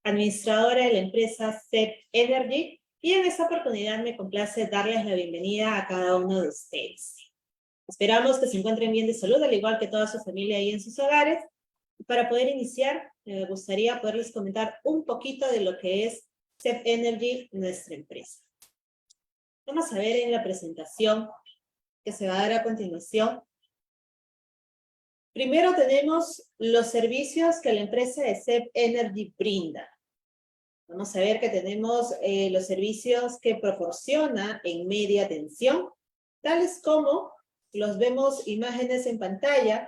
administradora de la empresa CEP Energy, y en esta oportunidad me complace darles la bienvenida a cada uno de ustedes. Esperamos que se encuentren bien de salud, al igual que toda su familia ahí en sus hogares. Para poder iniciar, me gustaría poderles comentar un poquito de lo que es CEP Energy, nuestra empresa. Vamos a ver en la presentación que se va a dar a continuación. Primero tenemos los servicios que la empresa de CEP Energy brinda. Vamos a ver que tenemos los servicios que proporciona en media tensión, tales como, los vemos imágenes en pantalla,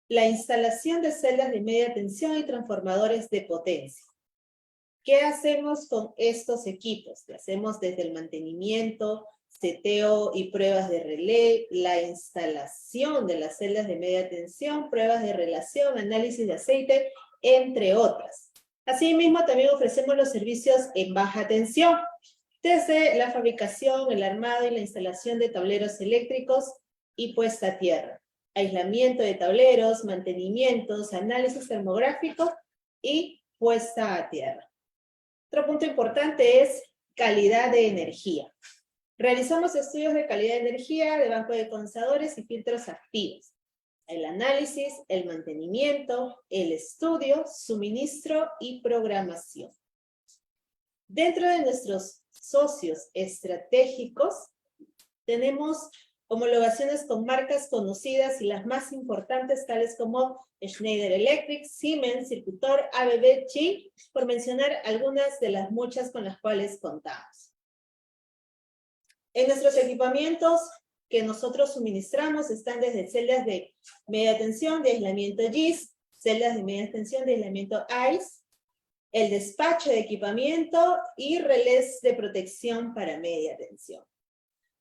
la instalación de celdas de media tensión y transformadores de potencia. ¿Qué hacemos con estos equipos? Lo hacemos desde el mantenimiento, seteo y pruebas de relé, la instalación de las celdas de media tensión, pruebas de relación, análisis de aceite, entre otras. Asimismo, también ofrecemos los servicios en baja tensión, desde la fabricación, el armado y la instalación de tableros eléctricos y puesta a tierra, aislamiento de tableros, mantenimientos, análisis termográfico y puesta a tierra. Otro punto importante es calidad de energía. Realizamos estudios de calidad de energía, de banco de condensadores y filtros activos. El análisis, el mantenimiento, el estudio, suministro y programación. Dentro de nuestros socios estratégicos, tenemos homologaciones con marcas conocidas y las más importantes, tales como Schneider Electric, Siemens, Circutor, ABB, Chi, por mencionar algunas de las muchas con las cuales contamos. En nuestros equipamientos que nosotros suministramos están desde celdas de media tensión, de aislamiento GIS, celdas de media tensión, de aislamiento ICE, el despacho de equipamiento y relés de protección para media tensión.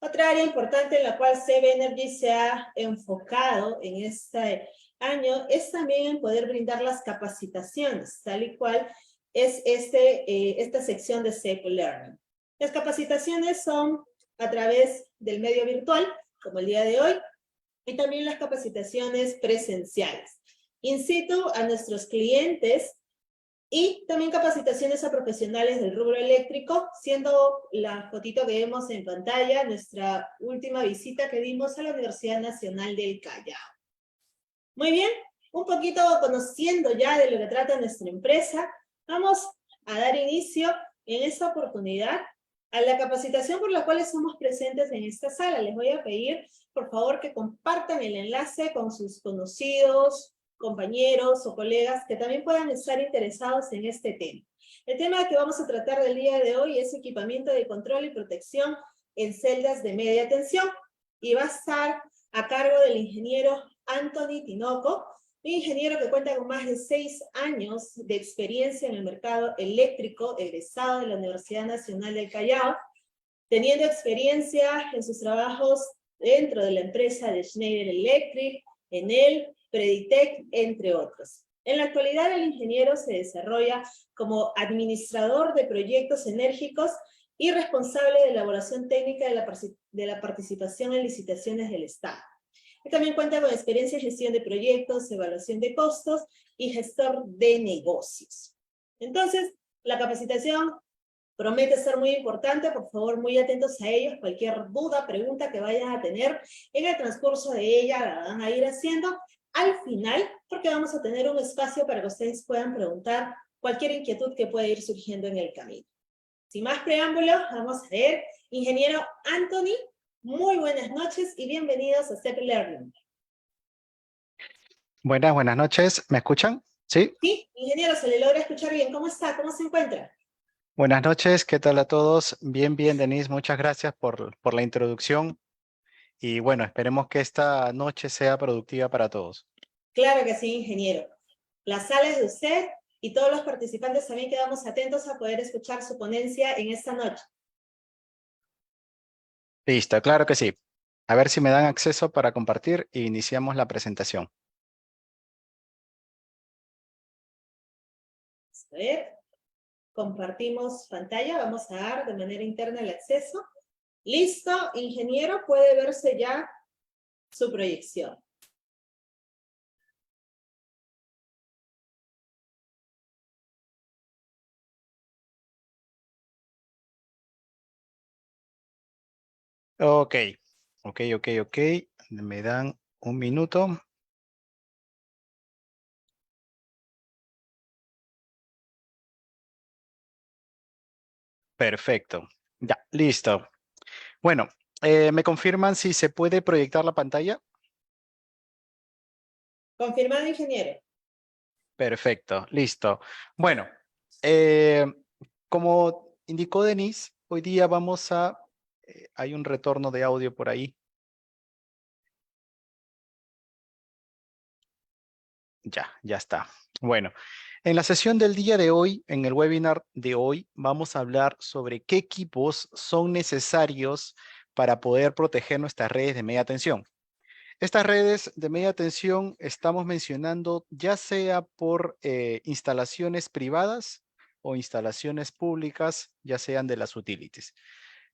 Otra área importante en la cual CEP Energy se ha enfocado en este año es también en poder brindar las capacitaciones, tal y cual es esta sección de CEP Learning. Las capacitaciones son a través del medio virtual, como el día de hoy, y también las capacitaciones presenciales, in situ a nuestros clientes, y también capacitaciones a profesionales del rubro eléctrico, siendo la fotito que vemos en pantalla nuestra última visita que dimos a la Universidad Nacional del Callao. Muy bien, un poquito conociendo ya de lo que trata nuestra empresa, vamos a dar inicio en esta oportunidad a la capacitación por la cual estamos presentes en esta sala. Les voy a pedir, por favor, que compartan el enlace con sus conocidos, compañeros o colegas que también puedan estar interesados en este tema. El tema que vamos a tratar del día de hoy es equipamiento de control y protección en celdas de media tensión, y va a estar a cargo del ingeniero Anthony Tinoco, un ingeniero que cuenta con más de 6 años de experiencia en el mercado eléctrico, egresado de la Universidad Nacional del Callao, teniendo experiencia en sus trabajos dentro de la empresa de Schneider Electric, Enel, Preditec, entre otros. En la actualidad, el ingeniero se desarrolla como administrador de proyectos enérgicos y responsable de elaboración técnica de la participación en licitaciones del Estado. Él también cuenta con experiencia en gestión de proyectos, evaluación de costos y gestor de negocios. Entonces, la capacitación promete ser muy importante. Por favor, muy atentos a ellos. Cualquier duda, pregunta que vayan a tener en el transcurso de ella, la van a ir haciendo al final, porque vamos a tener un espacio para que ustedes puedan preguntar cualquier inquietud que pueda ir surgiendo en el camino. Sin más preámbulos, vamos a ver. Ingeniero Anthony, muy buenas noches y bienvenidos a CEP Learning. Buenas noches. ¿Me escuchan? ¿Sí? Sí, ingeniero, se le logra escuchar bien. ¿Cómo está? ¿Cómo se encuentra? Buenas noches. ¿Qué tal a todos? Bien, Denise. Muchas gracias por la introducción. Y bueno, esperemos que esta noche sea productiva para todos. Claro que sí, ingeniero. La sala es de usted y todos los participantes también quedamos atentos a poder escuchar su ponencia en esta noche. Listo, claro que sí. A ver si me dan acceso para compartir e iniciamos la presentación. A ver, compartimos pantalla, vamos a dar de manera interna el acceso. Listo, ingeniero, puede verse ya su proyección. Ok, ok. Me dan un minuto. Perfecto. Ya, listo. Bueno, ¿me confirman si se puede proyectar la pantalla? Confirmado, ingeniero. Perfecto, listo. Bueno, eh, como indicó Denise, hoy día vamos a... hay un retorno de audio por ahí. Ya está. Bueno, en la sesión del día de hoy, en el webinar de hoy, vamos a hablar sobre qué equipos son necesarios para poder proteger nuestras redes de media tensión. Estas redes de media tensión estamos mencionando ya sea por instalaciones privadas o instalaciones públicas, ya sean de las utilities.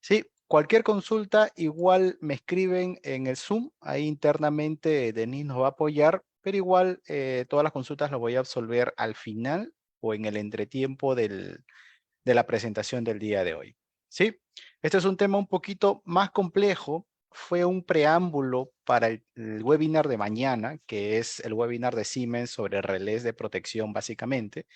Sí, cualquier consulta igual me escriben en el Zoom, ahí internamente Denise nos va a apoyar, pero igual todas las consultas las voy a absolver al final o en el entretiempo de la presentación del día de hoy. ¿Sí? Este es un tema un poquito más complejo, fue un preámbulo para el webinar de mañana, que es el webinar de Siemens sobre relés de protección básicamente.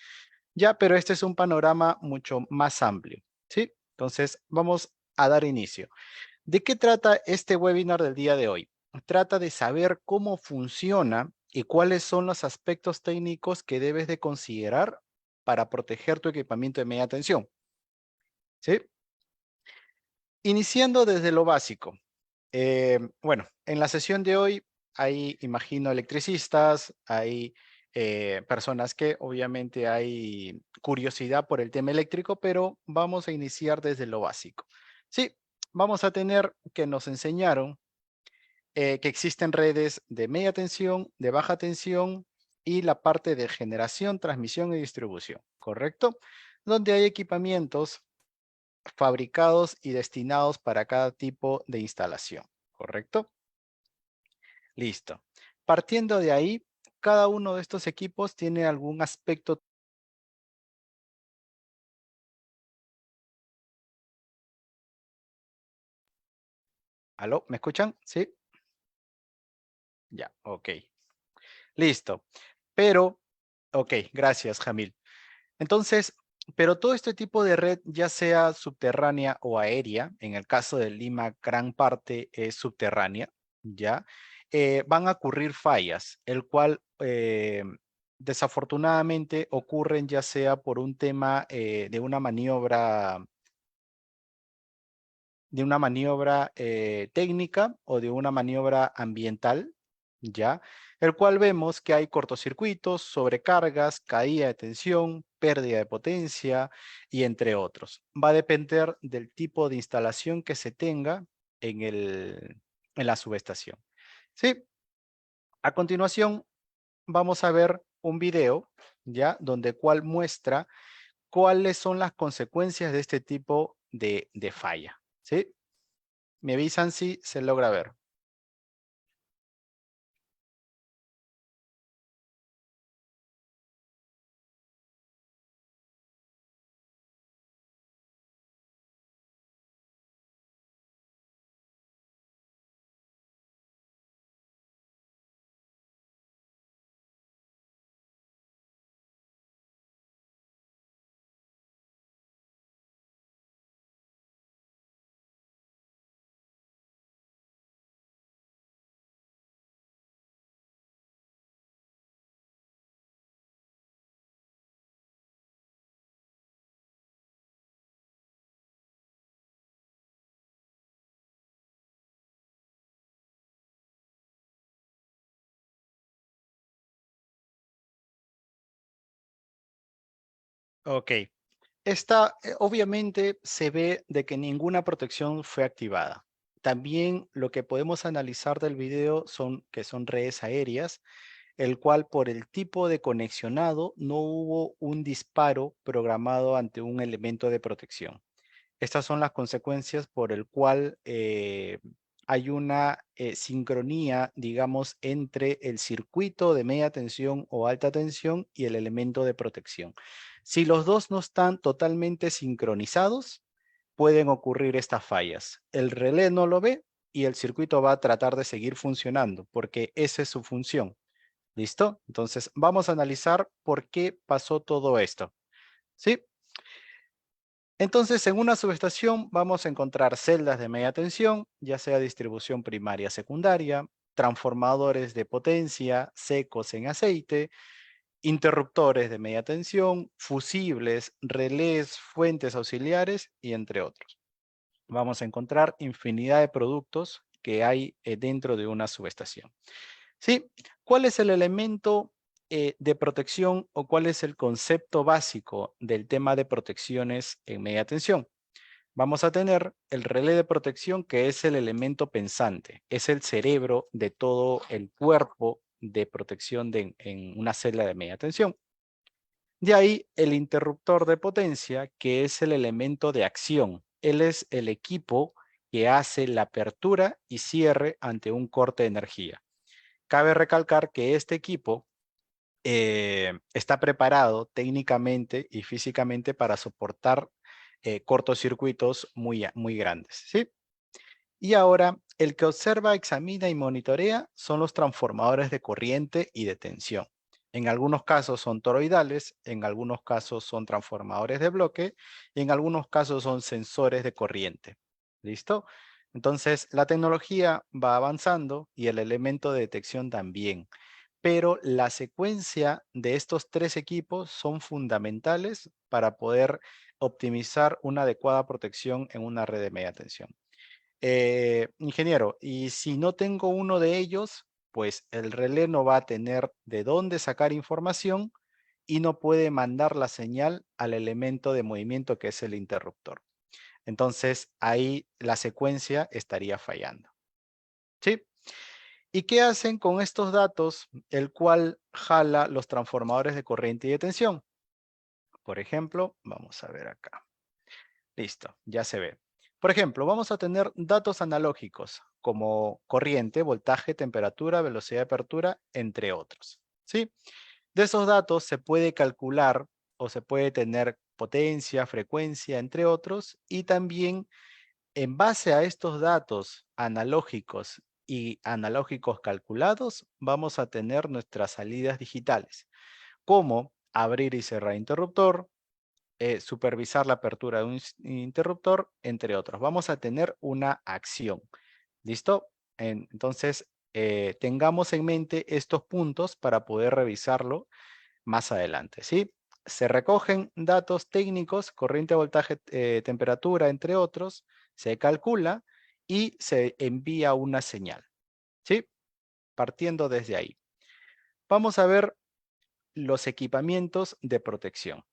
Ya, pero este es un panorama mucho más amplio, ¿sí? Entonces, vamos a dar inicio. ¿De qué trata este webinar del día de hoy? Trata de saber cómo funciona y cuáles son los aspectos técnicos que debes de considerar para proteger tu equipamiento de media tensión, ¿sí? Iniciando desde lo básico. Bueno, en la sesión de hoy hay, imagino, electricistas, hay personas que obviamente hay curiosidad por el tema eléctrico, pero vamos a iniciar desde lo básico. Sí, vamos a tener que nos enseñaron que existen redes de media tensión, de baja tensión y la parte de generación, transmisión y distribución, ¿correcto? Donde hay equipamientos fabricados y destinados para cada tipo de instalación, ¿correcto? Listo. Partiendo de ahí, cada uno de estos equipos tiene algún aspecto. ¿Aló? ¿Me escuchan? Sí. Ya, ok. Listo. Pero, ok, gracias, Jamil. Entonces, pero todo este tipo de red, ya sea subterránea o aérea, en el caso de Lima, gran parte es subterránea, ¿ya? Van a ocurrir fallas, el cual desafortunadamente ocurren ya sea por un tema de una maniobra técnica o de una maniobra ambiental, ¿ya? El cual vemos que hay cortocircuitos, sobrecargas, caída de tensión, pérdida de potencia y entre otros. Va a depender del tipo de instalación que se tenga en la subestación. Sí, a continuación vamos a ver un video, ¿ya? Donde cual muestra cuáles son las consecuencias de este tipo de falla, ¿sí? Me avisan si se logra ver. Ok. Esta obviamente se ve de que ninguna protección fue activada. También lo que podemos analizar del video son que son redes aéreas, el cual por el tipo de conexionado no hubo un disparo programado ante un elemento de protección. Estas son las consecuencias por el cual hay una sincronía, digamos, entre el circuito de media tensión o alta tensión y el elemento de protección. Si los dos no están totalmente sincronizados, pueden ocurrir estas fallas. El relé no lo ve y el circuito va a tratar de seguir funcionando porque esa es su función. ¿Listo? Entonces vamos a analizar por qué pasó todo esto. ¿Sí? Entonces, en una subestación vamos a encontrar celdas de media tensión, ya sea distribución primaria secundaria, transformadores de potencia secos en aceite, interruptores de media tensión, fusibles, relés, fuentes auxiliares y entre otros. Vamos a encontrar infinidad de productos que hay dentro de una subestación. ¿Sí? ¿Cuál es el elemento de protección o cuál es el concepto básico del tema de protecciones en media tensión? Vamos a tener el relé de protección, que es el elemento pensante, es el cerebro de todo el cuerpo de protección en una celda de media tensión. De ahí el interruptor de potencia, que es el elemento de acción. Él es el equipo que hace la apertura y cierre ante un corte de energía. Cabe recalcar que este equipo está preparado técnicamente y físicamente para soportar cortocircuitos muy grandes, ¿sí? Y ahora, el que observa, examina y monitorea son los transformadores de corriente y de tensión. En algunos casos son toroidales, en algunos casos son transformadores de bloque y en algunos casos son sensores de corriente. ¿Listo? Entonces, la tecnología va avanzando y el elemento de detección también. Pero la secuencia de estos tres equipos son fundamentales para poder optimizar una adecuada protección en una red de media tensión. Ingeniero, y si no tengo uno de ellos, pues el relé no va a tener de dónde sacar información y no puede mandar la señal al elemento de movimiento que es el interruptor. Entonces ahí la secuencia estaría fallando. ¿Sí? ¿Y qué hacen con estos datos, el cual jala los transformadores de corriente y de tensión? Por ejemplo, vamos a ver acá. Listo, ya se ve. Por ejemplo, vamos a tener datos analógicos como corriente, voltaje, temperatura, velocidad de apertura, entre otros. ¿Sí? De esos datos se puede calcular o se puede tener potencia, frecuencia, entre otros, y también en base a estos datos analógicos y analógicos calculados, vamos a tener nuestras salidas digitales, como abrir y cerrar interruptor, supervisar la apertura de un interruptor, entre otros. Vamos a tener una acción. ¿Listo? Entonces, tengamos en mente estos puntos para poder revisarlo más adelante, ¿sí? Se recogen datos técnicos, corriente, voltaje, temperatura, entre otros, se calcula y se envía una señal, ¿sí? Partiendo desde ahí. Vamos a ver los equipamientos de protección.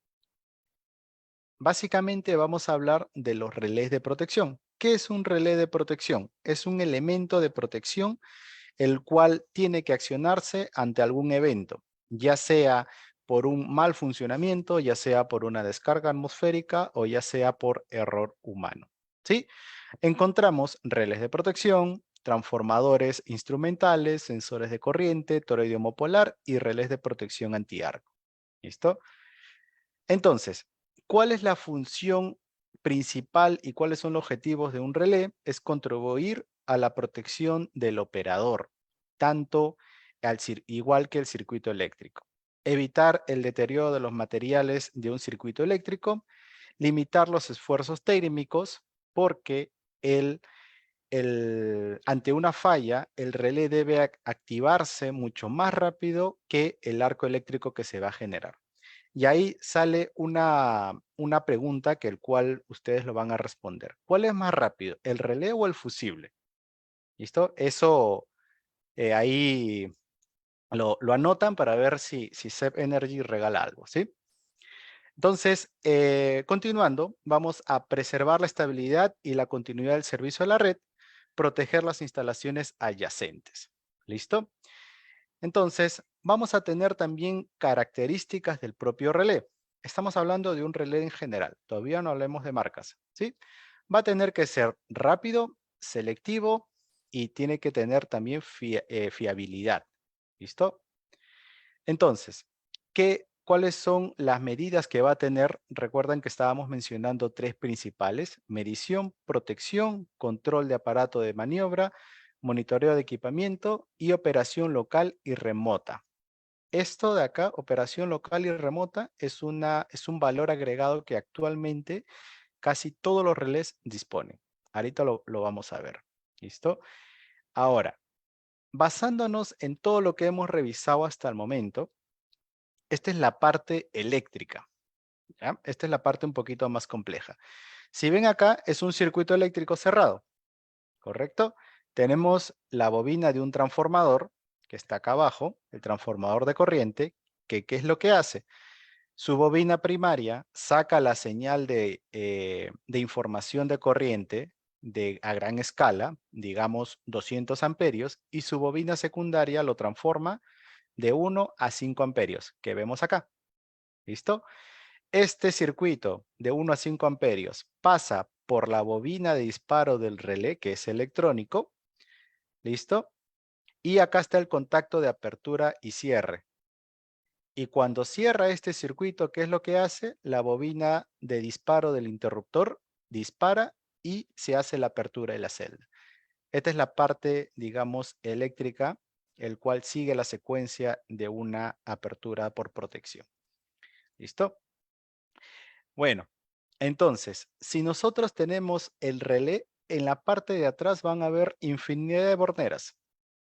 Básicamente vamos a hablar de los relés de protección. ¿Qué es un relé de protección? Es un elemento de protección el cual tiene que accionarse ante algún evento, ya sea por un mal funcionamiento, ya sea por una descarga atmosférica o ya sea por error humano. ¿Sí? Encontramos relés de protección, transformadores instrumentales, sensores de corriente, toroide homopolar y relés de protección antiarco. ¿Listo? Entonces, ¿cuál es la función principal y cuáles son los objetivos de un relé? Es contribuir a la protección del operador, tanto igual que el circuito eléctrico. Evitar el deterioro de los materiales de un circuito eléctrico, limitar los esfuerzos térmicos, porque ante una falla, el relé debe activarse mucho más rápido que el arco eléctrico que se va a generar. Y ahí sale una pregunta que el cual ustedes lo van a responder. ¿Cuál es más rápido, el relé o el fusible? ¿Listo? Eso ahí lo anotan para ver si SEP Energy regala algo, ¿sí? Entonces, continuando, vamos a preservar la estabilidad y la continuidad del servicio de la red, proteger las instalaciones adyacentes. ¿Listo? Entonces, vamos a tener también características del propio relé. Estamos hablando de un relé en general, todavía no hablemos de marcas, ¿sí? Va a tener que ser rápido, selectivo y tiene que tener también fiabilidad. ¿Listo? Entonces, ¿qué ¿cuáles son las medidas que va a tener? Recuerden que estábamos mencionando 3 principales: medición, protección, control de aparato de maniobra, monitoreo de equipamiento y operación local y remota. Esto de acá, operación local y remota, es un valor agregado que actualmente casi todos los relés disponen. Ahorita lo vamos a ver. ¿Listo? Ahora, basándonos en todo lo que hemos revisado hasta el momento, esta es la parte eléctrica, ¿ya? Esta es la parte un poquito más compleja. Si ven acá, es un circuito eléctrico cerrado, ¿correcto? Tenemos la bobina de un transformador, que está acá abajo, el transformador de corriente, que ¿qué es lo que hace? Su bobina primaria saca la señal de información de corriente a gran escala, digamos 200 amperios, y su bobina secundaria lo transforma de 1 a 5 amperios, que vemos acá. ¿Listo? Este circuito de 1 a 5 amperios pasa por la bobina de disparo del relé, que es electrónico. ¿Listo? Y acá está el contacto de apertura y cierre. Y cuando cierra este circuito, ¿qué es lo que hace? La bobina de disparo del interruptor dispara y se hace la apertura de la celda. Esta es la parte, digamos, eléctrica, el cual sigue la secuencia de una apertura por protección. ¿Listo? Bueno, entonces, si nosotros tenemos el relé, en la parte de atrás van a haber infinidad de borneras.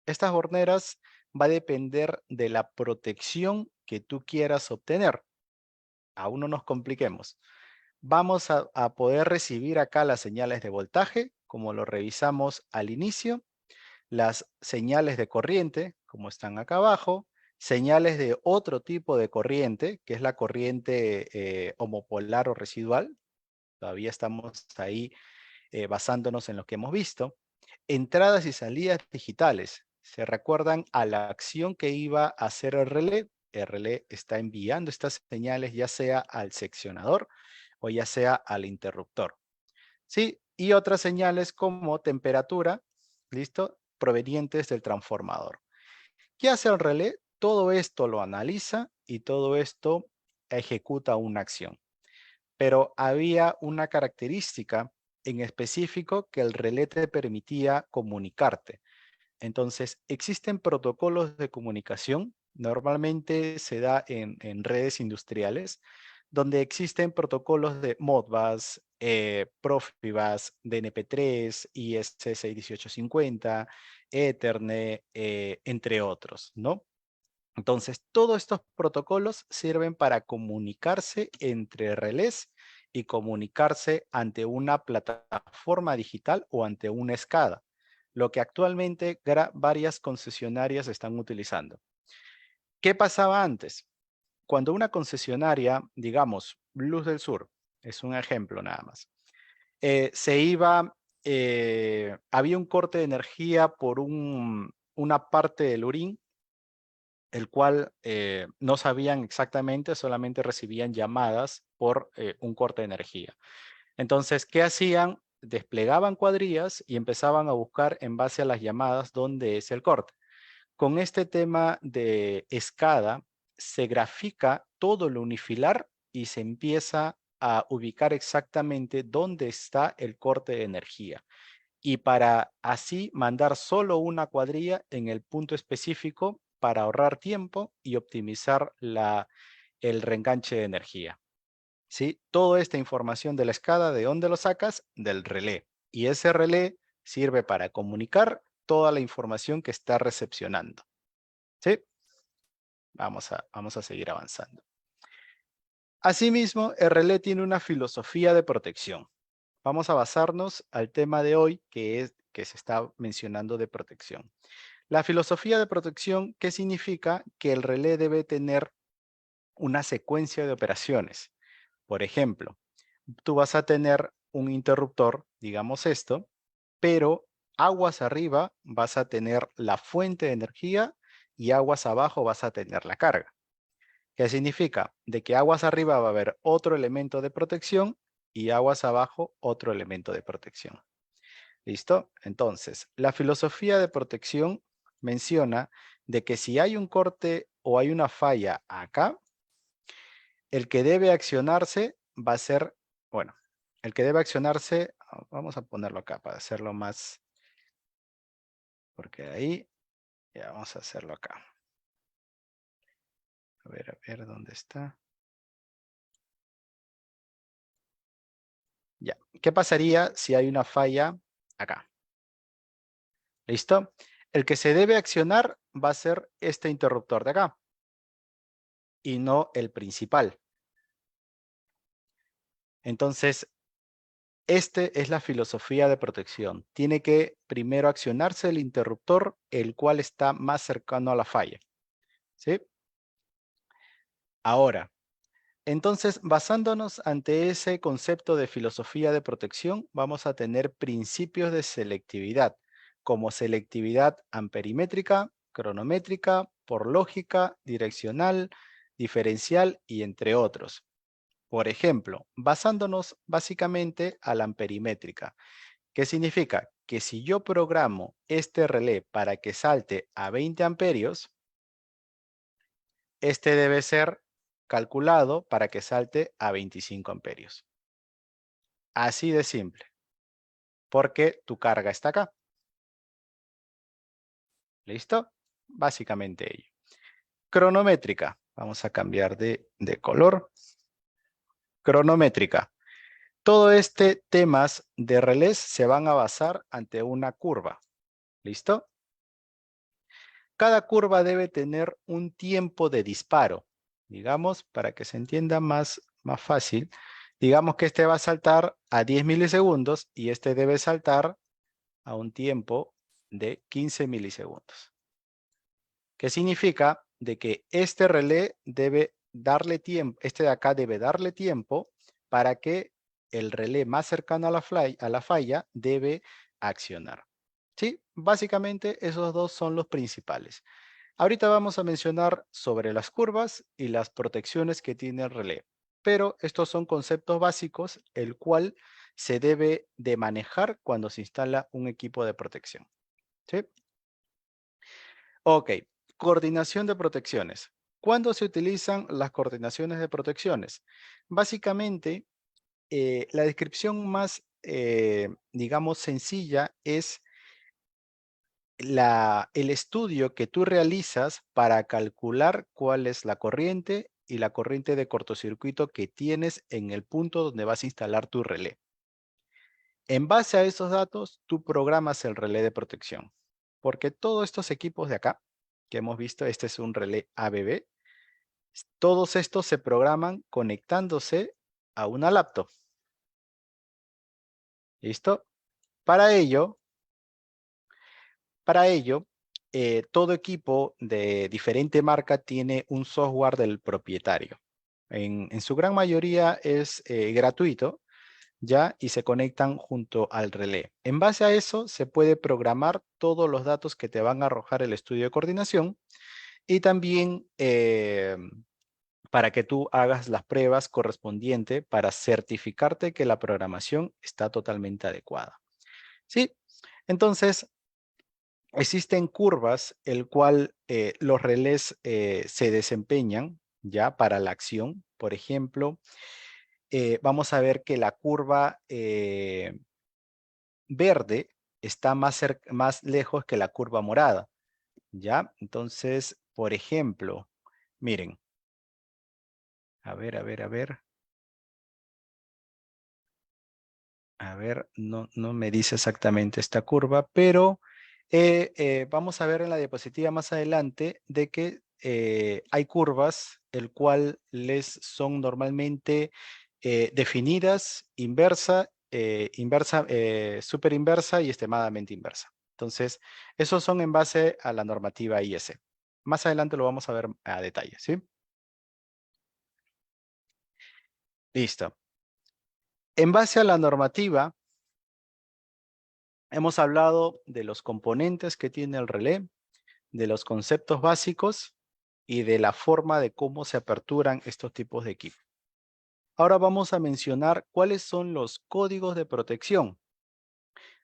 Estas borneras va a depender de la protección que tú quieras obtener. Aún no nos compliquemos. Vamos a poder recibir acá las señales de voltaje, como lo revisamos al inicio, las señales de corriente, como están acá abajo, señales de otro tipo de corriente, que es la corriente homopolar o residual. Todavía estamos ahí basándonos en lo que hemos visto. Entradas y salidas digitales. ¿Se recuerdan a la acción que iba a hacer el relé? El relé está enviando estas señales ya sea al seccionador o ya sea al interruptor. ¿Sí? Y otras señales como temperatura, ¿listo? Provenientes del transformador. ¿Qué hace el relé? Todo esto lo analiza y todo esto ejecuta una acción. Pero había una característica en específico que el relé te permitía comunicarte. Entonces, existen protocolos de comunicación, normalmente se da en redes industriales, donde existen protocolos de Modbus, Profibus, DNP3, ISC61850, Ethernet, entre otros, ¿no? Entonces, todos estos protocolos sirven para comunicarse entre relés y comunicarse ante una plataforma digital o ante una SCADA, lo que actualmente varias concesionarias están utilizando. ¿Qué pasaba antes? Cuando una concesionaria, digamos, Luz del Sur, es un ejemplo nada más, había un corte de energía por una parte del Urín, el cual no sabían exactamente, solamente recibían llamadas por un corte de energía. Entonces, ¿qué hacían? Desplegaban cuadrillas y empezaban a buscar en base a las llamadas dónde es el corte. Con este tema de SCADA, se grafica todo lo unifilar y se empieza a ubicar exactamente dónde está el corte de energía. Y para así mandar solo una cuadrilla en el punto específico para ahorrar tiempo y optimizar el reenganche de energía. ¿Sí? Toda esta información de la SCADA, ¿de dónde lo sacas? Del relé. Y ese relé sirve para comunicar toda la información que está recepcionando. ¿Sí? Vamos a seguir avanzando. Asimismo, el relé tiene una filosofía de protección. Vamos a basarnos al tema de hoy que se está mencionando de protección. La filosofía de protección, ¿qué significa? Que el relé debe tener una secuencia de operaciones. Por ejemplo, tú vas a tener un interruptor, digamos esto, pero aguas arriba vas a tener la fuente de energía y aguas abajo vas a tener la carga. ¿Qué significa? De que aguas arriba va a haber otro elemento de protección y aguas abajo otro elemento de protección. ¿Listo? Entonces, la filosofía de protección menciona de que si hay un corte o hay una falla acá, el que debe accionarse va a ser, bueno, el que debe accionarse, vamos a ponerlo acá para hacerlo más, porque ahí, ya vamos a hacerlo acá. A ver, ¿dónde está? Ya, ¿qué pasaría si hay una falla acá? ¿Listo? El que se debe accionar va a ser este interruptor de acá y no el principal. Entonces, este es la filosofía de protección. Tiene que primero accionarse el interruptor, el cual está más cercano a la falla. ¿Sí? Ahora, entonces, basándonos ante ese concepto de filosofía de protección, vamos a tener principios de selectividad, como selectividad amperimétrica, cronométrica, por lógica, direccional, diferencial y entre otros. Por ejemplo, basándonos básicamente a la amperimétrica. ¿Qué significa? Que si yo programo este relé para que salte a 20 amperios, este debe ser calculado para que salte a 25 amperios. Así de simple, porque tu carga está acá. ¿Listo? Básicamente ello. Cronométrica. Vamos a cambiar de color. Cronométrica. Todo este temas de relés se van a basar ante una curva. ¿Listo? Cada curva debe tener un tiempo de disparo. Digamos, para que se entienda más fácil, digamos que este va a saltar a 10 milisegundos y este debe saltar a un tiempo de 15 milisegundos. ¿Qué significa? De que este relé debe darle tiempo, este de acá debe darle tiempo para que el relé más cercano a la falla debe accionar. ¿Sí? Básicamente esos dos son los principales. Ahorita vamos a mencionar sobre las curvas y las protecciones que tiene el relé. Pero estos son conceptos básicos, el cual se debe de manejar cuando se instala un equipo de protección. ¿Sí? Ok, coordinación de protecciones. ¿Cuándo se utilizan las coordinaciones de protecciones? Básicamente, la descripción más, digamos, sencilla es el estudio que tú realizas para calcular cuál es la corriente y la corriente de cortocircuito que tienes en el punto donde vas a instalar tu relé. En base a esos datos, tú programas el relé de protección. Porque todos estos equipos de acá, que hemos visto, este es un relé ABB, todos estos se programan conectándose a una laptop. ¿Listo? Para ello, todo equipo de diferente marca tiene un software del propietario. En su gran mayoría es gratuito, ¿ya? Y se conectan junto al relé. En base a eso, se puede programar todos los datos que te van a arrojar el estudio de coordinación y también para que tú hagas las pruebas correspondientes para certificarte que la programación está totalmente adecuada. ¿Sí? Entonces, existen curvas el cual los relés se desempeñan ya para la acción. Por ejemplo, vamos a ver que la curva verde está más lejos que la curva morada. ¿Ya? Entonces, por ejemplo, miren. A ver. A ver, no me dice exactamente esta curva, pero vamos a ver en la diapositiva más adelante de que hay curvas, el cual les son normalmente definidas, súper inversa y extremadamente inversa. Entonces, esos son en base a la normativa IS. Más adelante lo vamos a ver a detalle, ¿sí? Listo. En base a la normativa, hemos hablado de los componentes que tiene el relé, de los conceptos básicos y de la forma de cómo se aperturan estos tipos de equipo. Ahora vamos a mencionar cuáles son los códigos de protección.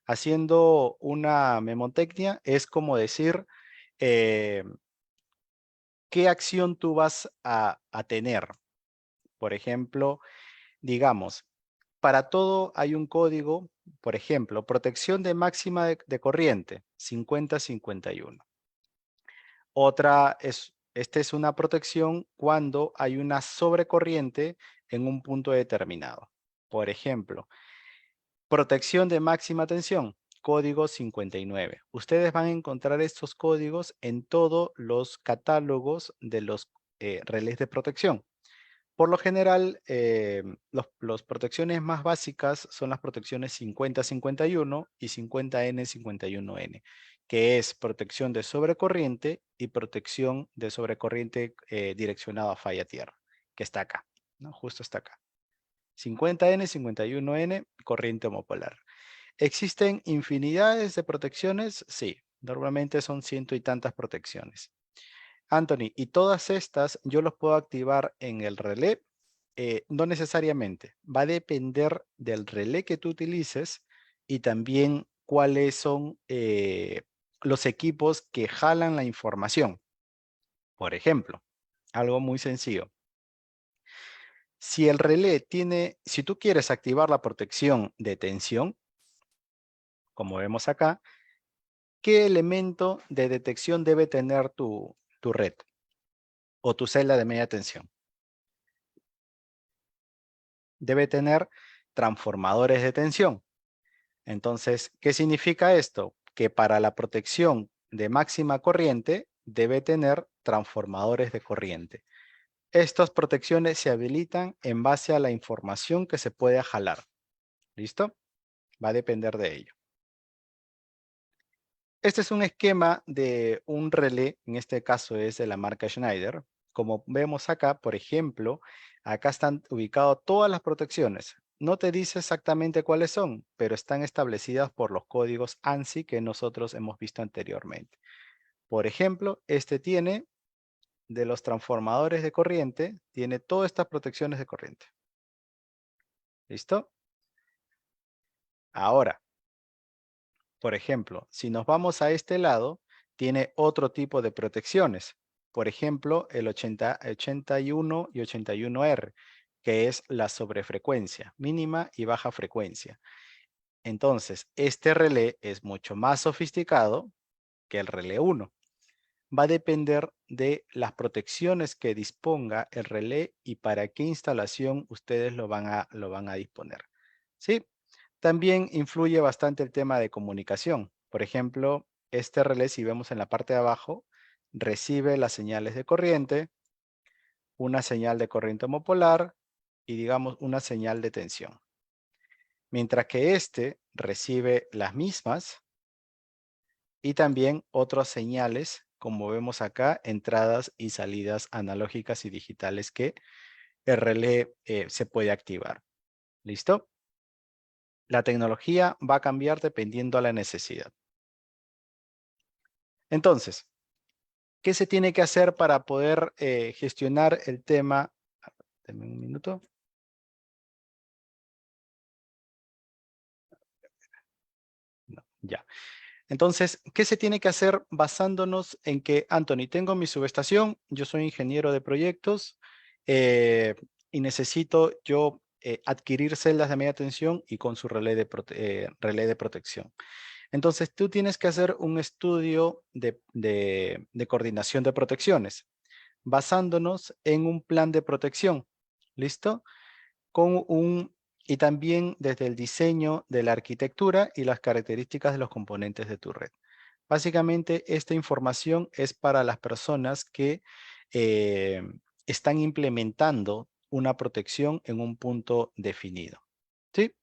Haciendo una memotecnia es como decir qué acción tú vas a tener. Por ejemplo, digamos, para todo hay un código, por ejemplo, protección de máxima de corriente, 5051. Esta es una protección cuando hay una sobrecorriente en un punto determinado. Por ejemplo, protección de máxima tensión, código 59. Ustedes van a encontrar estos códigos en todos los catálogos de los relés de protección. Por lo general, las protecciones más básicas son las protecciones 5051 y 50N51N, que es protección de sobrecorriente y protección de sobrecorriente direccionado a falla tierra, que está acá, ¿no? Justo está acá. 50N, 51N, corriente homopolar. ¿Existen infinidades de protecciones? Sí, normalmente son ciento y tantas protecciones. Anthony, y todas estas yo los puedo activar en el relé. No necesariamente, va a depender del relé que tú utilices y también cuáles son los equipos que jalan la información. Por ejemplo, algo muy sencillo. Si el relé si tú quieres activar la protección de tensión, como vemos acá, ¿qué elemento de detección debe tener tu red o tu celda de media tensión? Debe tener transformadores de tensión. Entonces, ¿qué significa esto? Que para la protección de máxima corriente debe tener transformadores de corriente. Estas protecciones se habilitan en base a la información que se puede jalar. ¿Listo? Va a depender de ello. Este es un esquema de un relé, en este caso es de la marca Schneider. Como vemos acá, por ejemplo, acá están ubicadas todas las protecciones. No te dice exactamente cuáles son, pero están establecidas por los códigos ANSI que nosotros hemos visto anteriormente. Por ejemplo, este tiene de los transformadores de corriente, tiene todas estas protecciones de corriente. ¿Listo? Ahora, por ejemplo, si nos vamos a este lado, tiene otro tipo de protecciones. Por ejemplo, el 81 y 81R, que es la sobrefrecuencia, mínima y baja frecuencia. Entonces, este relé es mucho más sofisticado que el relé 1. Va a depender de las protecciones que disponga el relé y para qué instalación ustedes lo van a disponer. ¿Sí? También influye bastante el tema de comunicación. Por ejemplo, este relé, si vemos en la parte de abajo, recibe las señales de corriente, una señal de corriente homopolar y digamos una señal de tensión. Mientras que este recibe las mismas y también otras señales, como vemos acá, entradas y salidas analógicas y digitales que el relé se puede activar. ¿Listo? La tecnología va a cambiar dependiendo a la necesidad. Entonces, ¿qué se tiene que hacer para poder gestionar el tema? Deme un minuto. No, ya. Entonces, ¿qué se tiene que hacer basándonos en que, Anthony, tengo mi subestación, yo soy ingeniero de proyectos y necesito yo adquirir celdas de media tensión y con su relé de protección? Entonces, tú tienes que hacer un estudio de coordinación de protecciones, basándonos en un plan de protección. ¿Listo? Y también desde el diseño de la arquitectura y las características de los componentes de tu red. Básicamente, esta información es para las personas que eh, están implementando una protección en un punto definido. ¿Sí?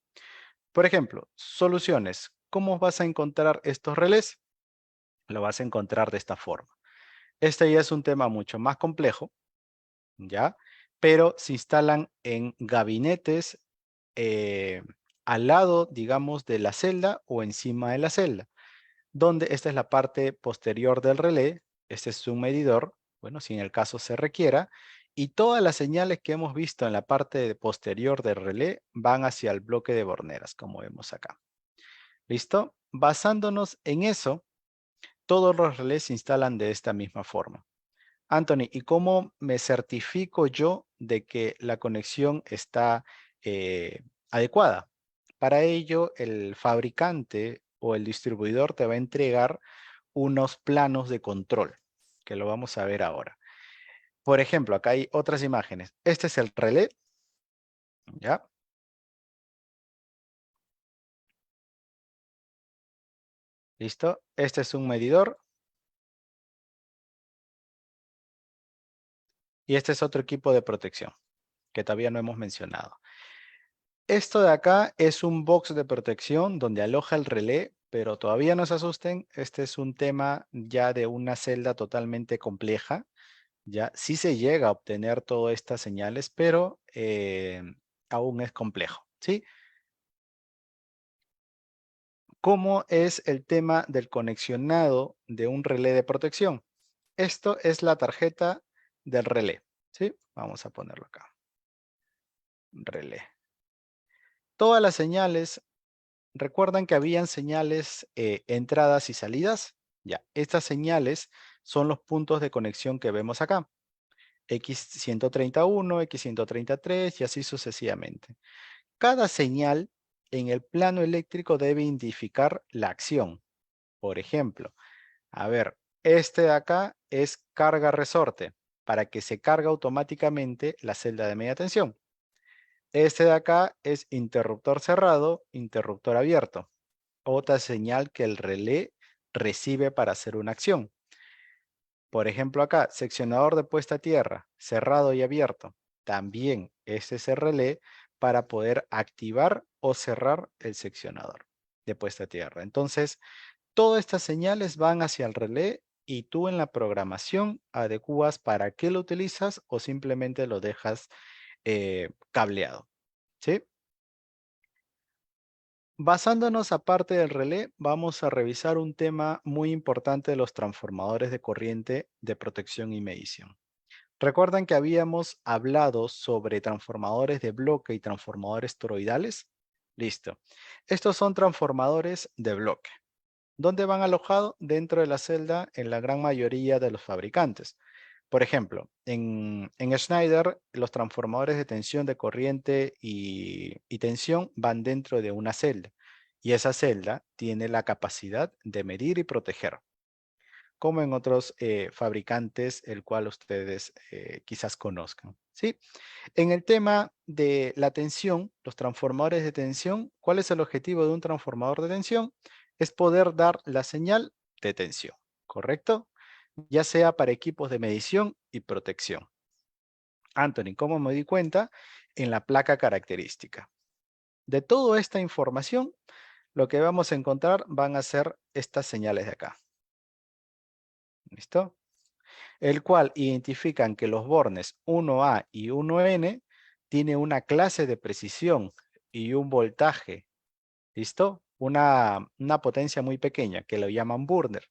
Por ejemplo, soluciones. ¿Cómo vas a encontrar estos relés? Lo vas a encontrar de esta forma. Este ya es un tema mucho más complejo, ¿ya? Pero se instalan en gabinetes al lado, digamos, de la celda o encima de la celda, donde esta es la parte posterior del relé. Este es un medidor, bueno, si en el caso se requiera, y todas las señales que hemos visto en la parte posterior del relé van hacia el bloque de borneras, como vemos acá. ¿Listo? Basándonos en eso, todos los relés se instalan de esta misma forma. Anthony, ¿y cómo me certifico yo de que la conexión está adecuada? Para ello, el fabricante o el distribuidor te va a entregar unos planos de control, que lo vamos a ver ahora. Por ejemplo, acá hay otras imágenes. Este es el relé, ¿ya? ¿Listo? Este es un medidor. Y este es otro equipo de protección, que todavía no hemos mencionado. Esto de acá es un box de protección donde aloja el relé, pero todavía no se asusten, este es un tema ya de una celda totalmente compleja. Ya sí se llega a obtener todas estas señales, pero aún es complejo, ¿sí? ¿Cómo es el tema del conexionado de un relé de protección? Esto es la tarjeta del relé, ¿sí? Vamos a ponerlo acá. Relé. Todas las señales, ¿recuerdan que habían señales entradas y salidas? Ya, estas señales son los puntos de conexión que vemos acá. X131, X133 y así sucesivamente. Cada señal en el plano eléctrico debe identificar la acción. Por ejemplo, a ver, este de acá es carga resorte para que se cargue automáticamente la celda de media tensión. Este de acá es interruptor cerrado, interruptor abierto. Otra señal que el relé recibe para hacer una acción. Por ejemplo acá, seccionador de puesta a tierra, cerrado y abierto. También este es el relé para poder activar o cerrar el seccionador de puesta a tierra. Entonces, todas estas señales van hacia el relé y tú en la programación adecuas para qué lo utilizas o simplemente lo dejas cableado. ¿Sí? Basándonos aparte del relé, vamos a revisar un tema muy importante de los transformadores de corriente de protección y medición. ¿Recuerdan que habíamos hablado sobre transformadores de bloque y transformadores toroidales? Listo. Estos son transformadores de bloque. ¿Dónde van alojados? Dentro de la celda en la gran mayoría de los fabricantes. Por ejemplo, en Schneider, los transformadores de tensión de corriente y tensión van dentro de una celda. Y esa celda tiene la capacidad de medir y proteger, como en otros fabricantes, el cual ustedes quizás conozcan. ¿Sí? En el tema de la tensión, los transformadores de tensión, ¿cuál es el objetivo de un transformador de tensión? Es poder dar la señal de tensión, ¿correcto? Ya sea para equipos de medición y protección. Anthony, ¿cómo me di cuenta? En la placa característica. De toda esta información, lo que vamos a encontrar van a ser estas señales de acá. ¿Listo? El cual identifican que los bornes 1A y 1N tiene una clase de precisión y un voltaje, ¿listo? Una potencia muy pequeña que lo llaman burner.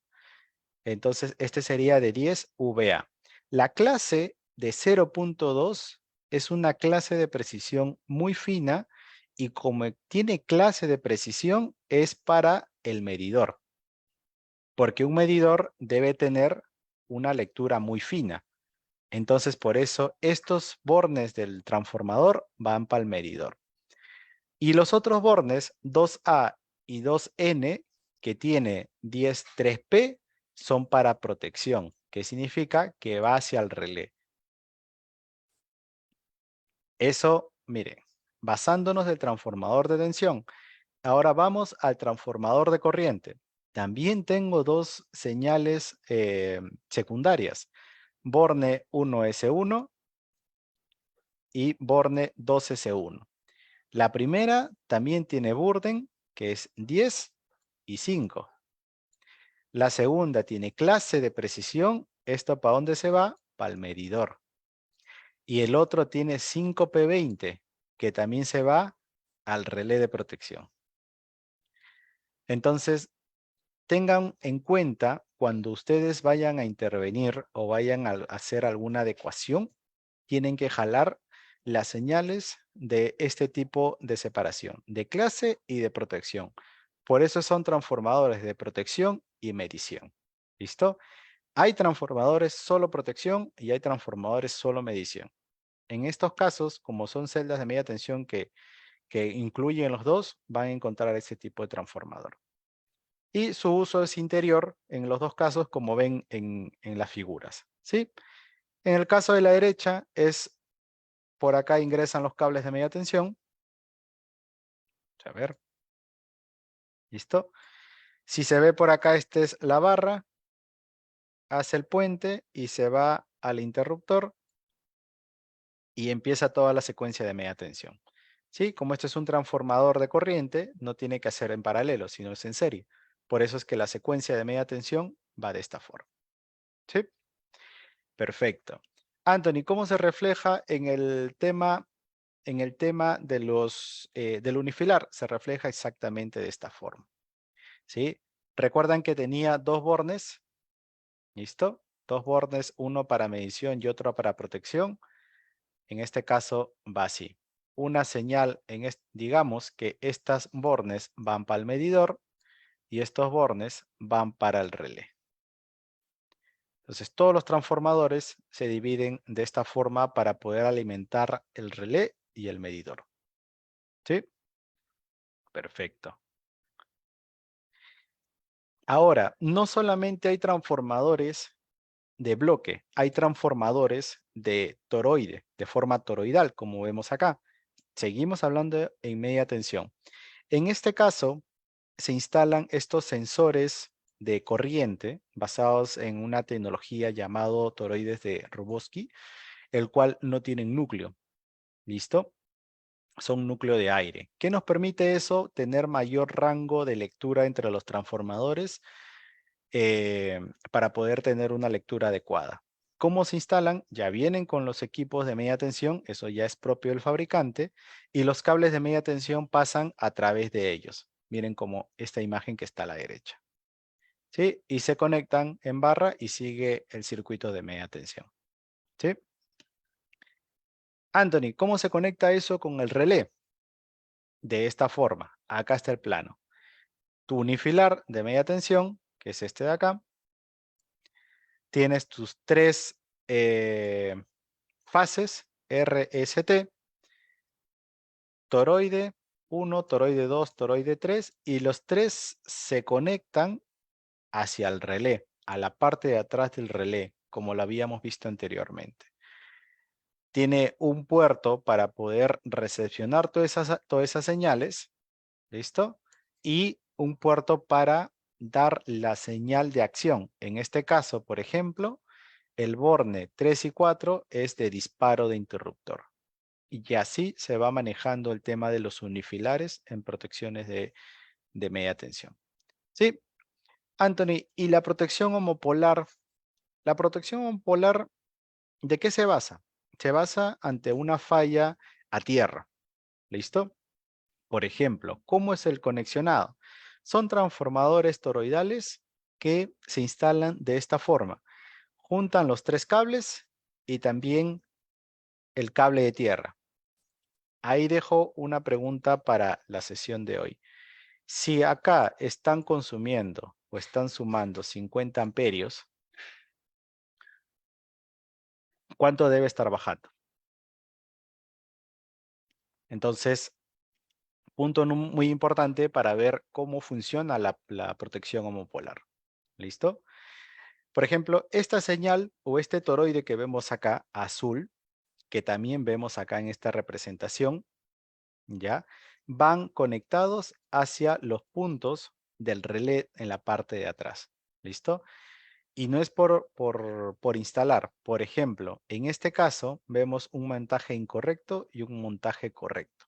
Entonces, este sería de 10 VA. La clase de 0.2 es una clase de precisión muy fina y como tiene clase de precisión es para el medidor, porque un medidor debe tener una lectura muy fina. Entonces, por eso, estos bornes del transformador van para el medidor. Y los otros bornes, 2A y 2N, que tiene 10-3P, son para protección, que significa que va hacia el relé. Eso, miren, basándonos del transformador de tensión. Ahora vamos al transformador de corriente. También tengo dos señales secundarias. Borne 1S1 y Borne 2S1. La primera también tiene Burden, que es 10 y 5. La segunda tiene clase de precisión. ¿Esto para dónde se va? Para el medidor. Y el otro tiene 5P20, que también se va al relé de protección. Entonces, tengan en cuenta cuando ustedes vayan a intervenir o vayan a hacer alguna adecuación, tienen que jalar las señales de este tipo de separación, de clase y de protección. Por eso son transformadores de protección y medición. ¿Listo? Hay transformadores solo protección y hay transformadores solo medición. En estos casos, como son celdas de media tensión que incluyen los dos, van a encontrar ese tipo de transformador. Y su uso es interior en los dos casos, como ven en las figuras, ¿sí? En el caso de la derecha es, por acá ingresan los cables de media tensión. A ver, ¿listo? Si se ve por acá, esta es la barra, hace el puente y se va al interruptor y empieza toda la secuencia de media tensión. ¿Sí? Como este es un transformador de corriente, no tiene que hacer en paralelo, sino es en serie. Por eso es que la secuencia de media tensión va de esta forma. ¿Sí? Perfecto. Anthony, ¿cómo se refleja en el tema de del unifilar? Se refleja exactamente de esta forma. ¿Sí? Recuerdan que tenía dos bornes. ¿Listo? Dos bornes, uno para medición y otro para protección. En este caso va así. Una señal, digamos que estas bornes van para el medidor y estos bornes van para el relé. Entonces todos los transformadores se dividen de esta forma para poder alimentar el relé y el medidor. ¿Sí? Perfecto. Ahora, no solamente hay transformadores de bloque, hay transformadores de toroide, de forma toroidal, como vemos acá. Seguimos hablando en media tensión. En este caso, se instalan estos sensores de corriente basados en una tecnología llamado toroides de Rogowski, el cual no tienen núcleo. ¿Listo? Son núcleo de aire. ¿Qué nos permite eso? Tener mayor rango de lectura entre los transformadores para poder tener una lectura adecuada. ¿Cómo se instalan? Ya vienen con los equipos de media tensión, eso ya es propio del fabricante, y los cables de media tensión pasan a través de ellos. Miren como esta imagen que está a la derecha. ¿Sí? Y se conectan en barra y sigue el circuito de media tensión. ¿Sí? Anthony, ¿cómo se conecta eso con el relé? De esta forma. Acá está el plano. Tu unifilar de media tensión, que es este de acá, tienes tus tres fases RST, toroide 1, toroide 2, toroide 3, y los tres se conectan hacia el relé, a la parte de atrás del relé, como lo habíamos visto anteriormente. Tiene un puerto para poder recepcionar todas esas señales, ¿listo? Y un puerto para dar la señal de acción. En este caso, por ejemplo, el borne 3 y 4 es de disparo de interruptor. Y así se va manejando el tema de los unifilares en protecciones de media tensión. ¿Sí? Anthony, ¿y la protección homopolar? La protección homopolar, ¿de qué se basa? Se basa ante una falla a tierra. ¿Listo? Por ejemplo, ¿cómo es el conexionado? Son transformadores toroidales que se instalan de esta forma. Juntan los tres cables y también el cable de tierra. Ahí dejo una pregunta para la sesión de hoy. Si acá están consumiendo o están sumando 50 amperios, ¿cuánto debe estar bajando? Entonces, punto muy importante para ver cómo funciona la protección homopolar. ¿Listo? Por ejemplo, esta señal o este toroide que vemos acá, azul, que también vemos acá en esta representación, ¿ya? Van conectados hacia los puntos del relé en la parte de atrás. ¿Listo? Y no es por instalar. Por ejemplo, en este caso vemos un montaje incorrecto y un montaje correcto.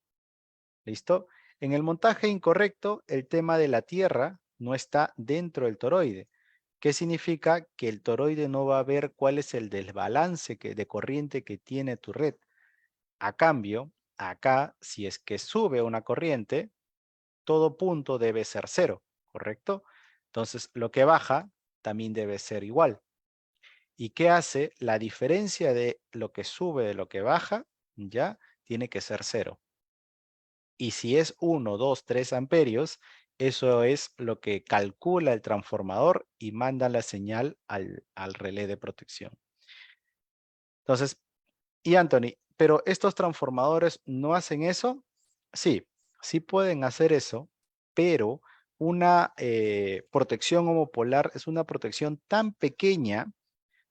¿Listo? En el montaje incorrecto, el tema de la tierra no está dentro del toroide. ¿Qué significa? Que el toroide no va a ver cuál es el desbalance de corriente que tiene tu red. A cambio, acá, si es que sube una corriente, todo punto debe ser cero, ¿correcto? Entonces, lo que baja también debe ser igual. ¿Y qué hace? La diferencia de lo que sube de lo que baja, ya, tiene que ser cero. Y si es 1, 2, 3 amperios, Eso es lo que calcula el transformador y manda la señal al relé de protección. Entonces, y Anthony, ¿pero estos transformadores no hacen eso? Sí, sí pueden hacer eso, pero una protección homopolar es una protección tan pequeña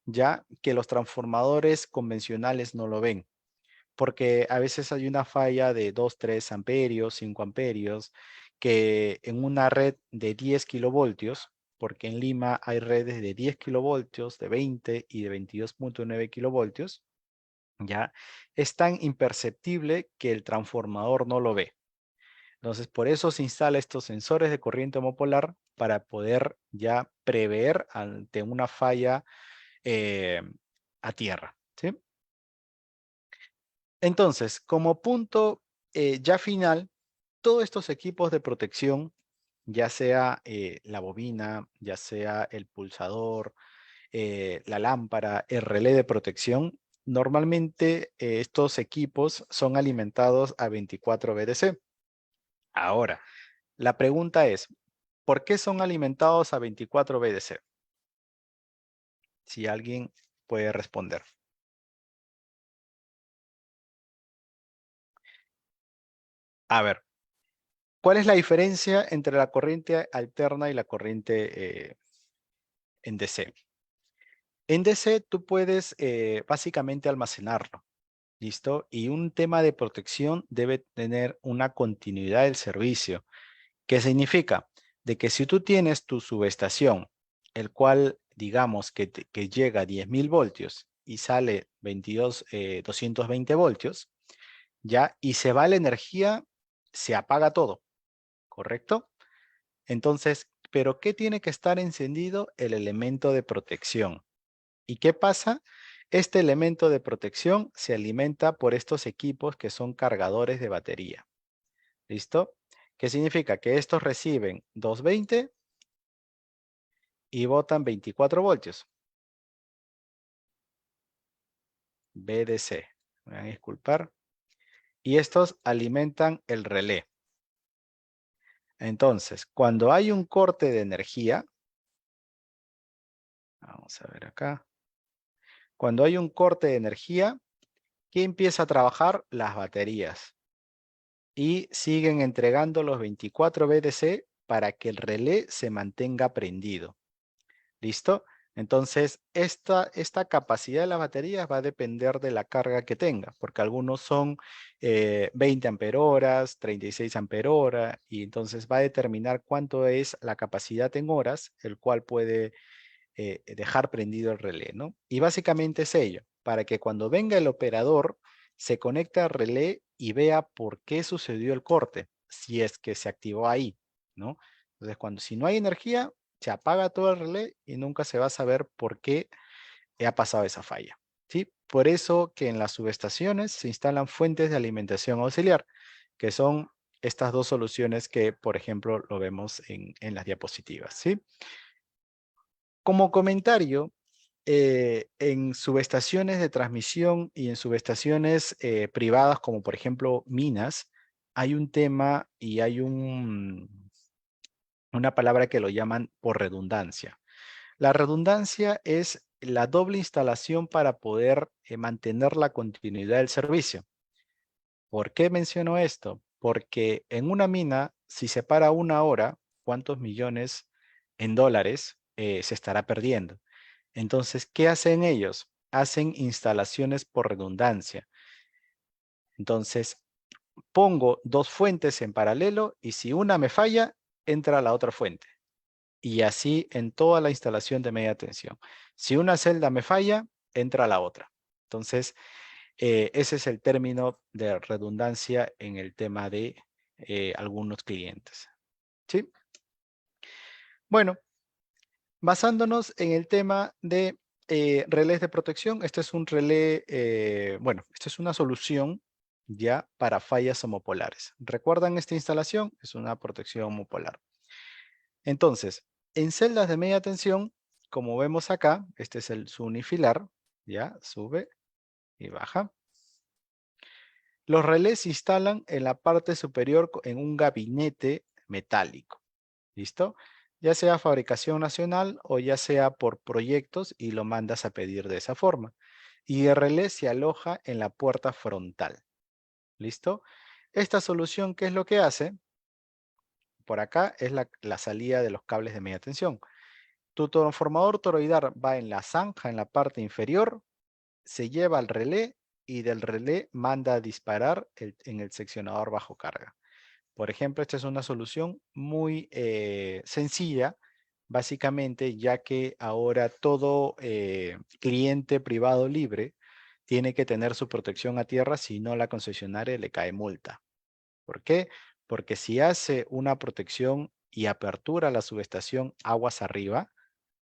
ya que los transformadores convencionales no lo ven, porque a veces hay una falla de 2, 3 amperios, 5 amperios, que en una red de 10 kilovoltios, porque en Lima hay redes de 10 kilovoltios, de 20 y de 22.9 kilovoltios, ya es tan imperceptible que el transformador no lo ve. Entonces, por eso se instala estos sensores de corriente homopolar para poder ya prever ante una falla eh, a tierra, ¿sí? Entonces, como punto ya final, todos estos equipos de protección, ya sea la bobina, ya sea el pulsador, la lámpara, el relé de protección, normalmente estos equipos son alimentados a 24 VDC. Ahora, la pregunta es, ¿por qué son alimentados a 24 VDC? Si alguien puede responder. A ver, ¿cuál es la diferencia entre la corriente alterna y la corriente en DC? En DC tú puedes básicamente almacenarlo, ¿listo? Y un tema de protección debe tener una continuidad del servicio. ¿Qué significa? De que si tú tienes tu subestación, el cual digamos que llega a 10.000 voltios y sale 220 voltios, ¿ya? Y se va la energía, se apaga todo, ¿correcto? Entonces, ¿pero qué tiene que estar encendido? El elemento de protección. ¿Y qué pasa? Este elemento de protección se alimenta por estos equipos que son cargadores de batería. ¿Listo? ¿Qué significa? Que estos reciben 220 y botan 24 voltios. VDC. Me van a disculpar. Y estos alimentan el relé. Entonces, cuando hay un corte de energía, vamos a ver acá. Cuando hay un corte de energía, ¿qué empieza a trabajar? Las baterías. Y siguen entregando los 24 VDC para que el relé se mantenga prendido. ¿Listo? Entonces, esta capacidad de las baterías va a depender de la carga que tenga, porque algunos son 20 amperohoras, 36 amperohoras, y entonces va a determinar cuánto es la capacidad en horas, el cual puede dejar prendido el relé, ¿no? Y básicamente es ello, para que cuando venga el operador se conecte al relé y vea por qué sucedió el corte, si es que se activó ahí, ¿no? Entonces, si no hay energía, se apaga todo el relé y nunca se va a saber por qué ha pasado esa falla, ¿sí? Por eso que en las subestaciones se instalan fuentes de alimentación auxiliar, que son estas dos soluciones que, por ejemplo, lo vemos en las diapositivas, ¿sí? Como comentario, en subestaciones de transmisión y en subestaciones privadas, como por ejemplo minas, hay un tema y hay una palabra que lo llaman por redundancia. La redundancia es la doble instalación para poder mantener la continuidad del servicio. ¿Por qué menciono esto? Porque en una mina, si se para una hora, ¿cuántos millones en dólares se estará perdiendo? Entonces, ¿qué hacen ellos? Hacen instalaciones por redundancia. Entonces, pongo dos fuentes en paralelo y si una me falla, entra la otra fuente. Y así en toda la instalación de media tensión. Si una celda me falla, entra la otra. Entonces, ese es el término de redundancia en el tema de algunos clientes. ¿Sí? Bueno, basándonos en el tema de relés de protección, este es un relé, bueno, esta es una solución ya para fallas homopolares. ¿Recuerdan esta instalación? Es una protección homopolar. Entonces, en celdas de media tensión, como vemos acá, este es su unifilar, ya, sube y baja. Los relés se instalan en la parte superior en un gabinete metálico. ¿Listo? Ya sea fabricación nacional o ya sea por proyectos y lo mandas a pedir de esa forma. Y el relé se aloja en la puerta frontal. ¿Listo? Esta solución, ¿qué es lo que hace? Por acá es la salida de los cables de media tensión. Tu transformador toroidal va en la zanja, en la parte inferior, se lleva al relé y del relé manda a disparar en el seccionador bajo carga. Por ejemplo, esta es una solución muy sencilla, básicamente, ya que ahora todo cliente privado libre tiene que tener su protección a tierra, si no la concesionaria le cae multa. ¿Por qué? Porque si hace una protección y apertura la subestación aguas arriba,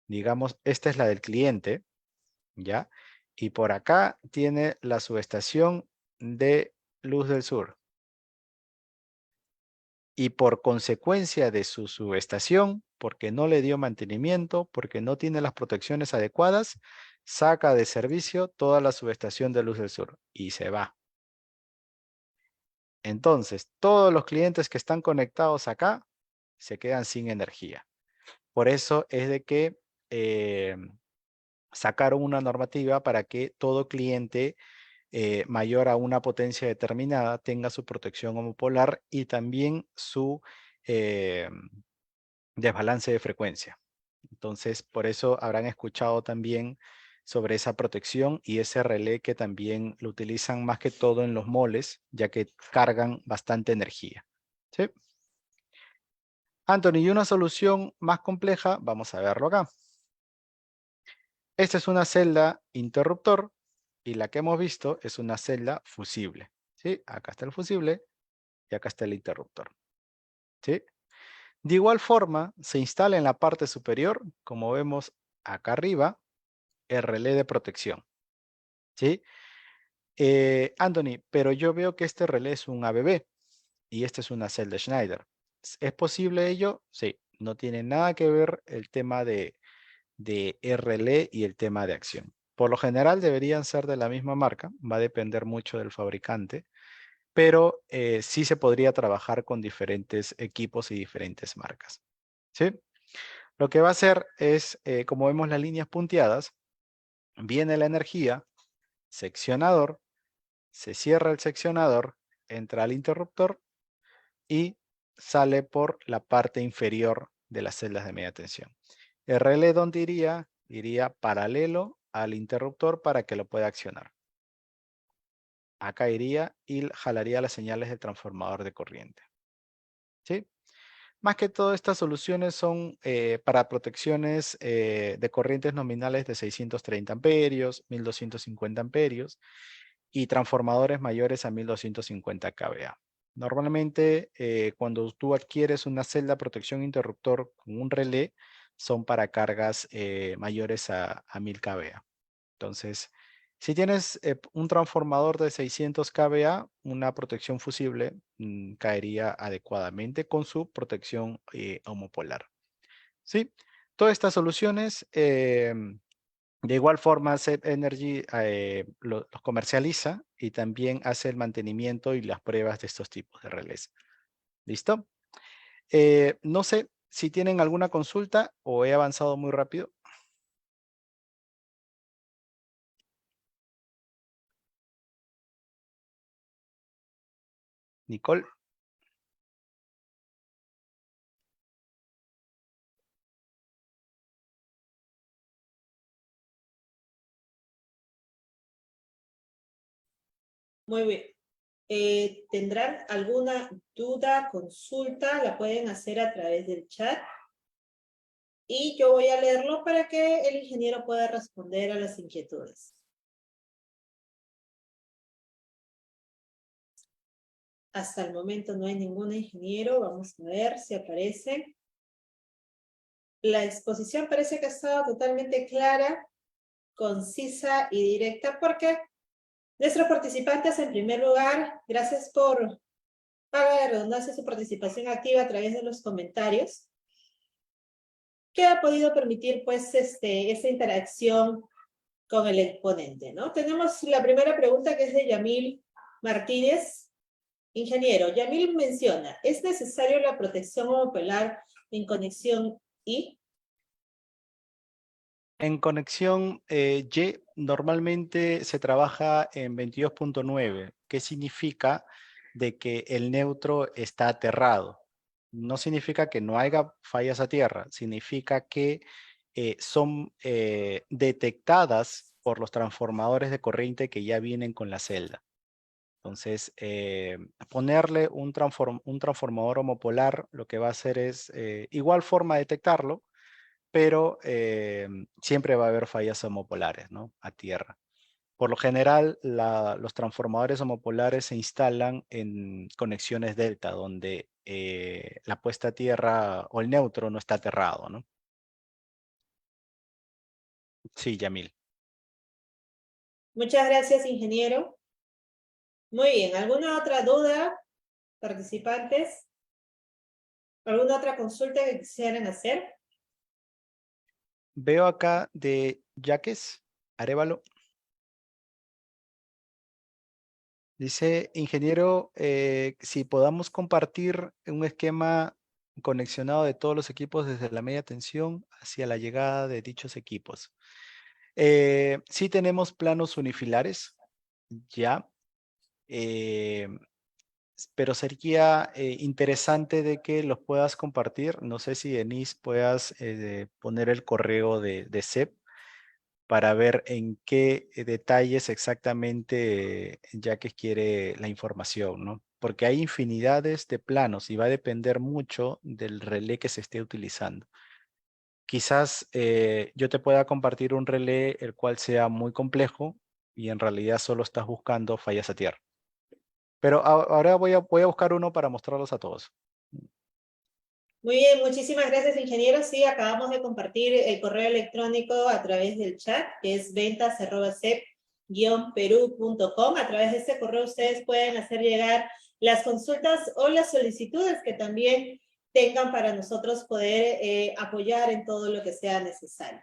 digamos, esta es la del cliente, ¿ya? Y por acá tiene la subestación de Luz del Sur. Y por consecuencia de su subestación, porque no le dio mantenimiento, porque no tiene las protecciones adecuadas, saca de servicio toda la subestación de Luz del Sur y se va. Entonces, todos los clientes que están conectados acá se quedan sin energía. Por eso es de que sacaron una normativa para que todo cliente mayor a una potencia determinada tenga su protección homopolar y también su desbalance de frecuencia. Entonces, por eso habrán escuchado también sobre esa protección y ese relé que también lo utilizan más que todo en los moles, ya que cargan bastante energía. ¿Sí? Anthony, y una solución más compleja, vamos a verlo acá. Esta es una celda interruptor y la que hemos visto es una celda fusible. ¿Sí? Acá está el fusible y acá está el interruptor. ¿Sí? De igual forma, se instala en la parte superior, como vemos acá arriba, el relé de protección. ¿Sí? Anthony, pero yo veo que este relé es un ABB y esta es una celda Schneider. ¿Es posible ello? Sí. No tiene nada que ver el tema de relé y el tema de acción. Por lo general deberían ser de la misma marca, va a depender mucho del fabricante, pero sí se podría trabajar con diferentes equipos y diferentes marcas. ¿Sí? Lo que va a hacer es, como vemos las líneas punteadas, viene la energía, seccionador, se cierra el seccionador, entra al interruptor y sale por la parte inferior de las celdas de media tensión. El relé, ¿dónde iría? Iría paralelo al interruptor para que lo pueda accionar. Acá iría y jalaría las señales del transformador de corriente. ¿Sí? Más que todo, estas soluciones son para protecciones de corrientes nominales de 630 amperios, 1250 amperios y transformadores mayores a 1250 kVA. Normalmente, cuando tú adquieres una celda protección interruptor con un relé, son para cargas mayores a 1000 kVA. Entonces, si tienes un transformador de 600 kVA, una protección fusible caería adecuadamente con su protección homopolar. ¿Sí? Todas estas soluciones, de igual forma, SEP Energy los comercializa y también hace el mantenimiento y las pruebas de estos tipos de relés. ¿Listo? No sé si tienen alguna consulta o he avanzado muy rápido. Nicole. Muy bien. ¿Tendrán alguna duda, consulta? La pueden hacer a través del chat. Y yo voy a leerlo para que el ingeniero pueda responder a las inquietudes. Hasta el momento no hay ningún ingeniero. Vamos a ver si aparece. La exposición parece que ha estado totalmente clara, concisa y directa porque nuestros participantes, en primer lugar, gracias por, para la redundancia, su participación activa a través de los comentarios, que ha podido permitir, pues, esa interacción con el exponente, ¿no? Tenemos la primera pregunta que es de Yamil Martínez. Ingeniero, Yamil menciona, ¿es necesario la protección homopolar en conexión Y? En conexión Y normalmente se trabaja en 22.9, que significa de que el neutro está aterrado. No significa que no haya fallas a tierra, significa que son detectadas por los transformadores de corriente que ya vienen con la celda. Entonces, ponerle un transformador homopolar lo que va a hacer es igual forma de detectarlo, pero siempre va a haber fallas homopolares, ¿no? A tierra. Por lo general, los transformadores homopolares se instalan en conexiones delta, donde la puesta a tierra o el neutro no está aterrado, ¿no? Sí, Yamil. Muchas gracias, ingeniero. Muy bien, ¿alguna otra duda, participantes? ¿Alguna otra consulta que quisieran hacer? Veo acá de Yaques Arevalo. Dice, ingeniero, si podamos compartir un esquema conexionado de todos los equipos desde la media tensión hacia la llegada de dichos equipos. Sí tenemos planos unifilares, ya, eh, pero sería interesante de que los puedas compartir. No sé si Denise puedas poner el correo de CEP para ver en qué detalles exactamente ya que quiere la información, ¿no? Porque hay infinidades de planos y va a depender mucho del relé que se esté utilizando. Quizás yo te pueda compartir un relé el cual sea muy complejo y en realidad solo estás buscando fallas a tierra. Pero ahora voy a buscar uno para mostrarlos a todos. Muy bien, muchísimas gracias, ingeniero. Sí, acabamos de compartir el correo electrónico a través del chat, que es ventas@cep-perú.com. A través de ese correo ustedes pueden hacer llegar las consultas o las solicitudes que también tengan para nosotros poder apoyar en todo lo que sea necesario.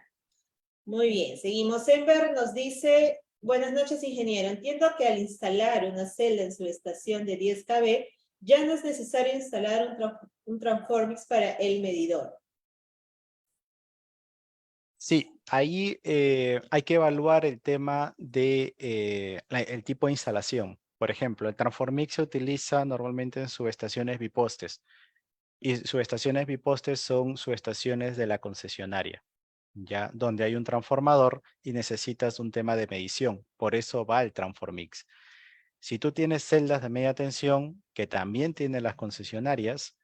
Muy bien, seguimos. Enver nos dice, buenas noches, ingeniero. Entiendo que al instalar una celda en su estación de 10 kV, ya no es necesario instalar un Transformix para el medidor. Sí, ahí hay que evaluar el tema de el tipo de instalación. Por ejemplo, el Transformix se utiliza normalmente en subestaciones bipostes y subestaciones bipostes son subestaciones de la concesionaria, ya donde hay un transformador y necesitas un tema de medición. Por eso va el Transformix. Si tú tienes celdas de media tensión que también tienen las concesionarias,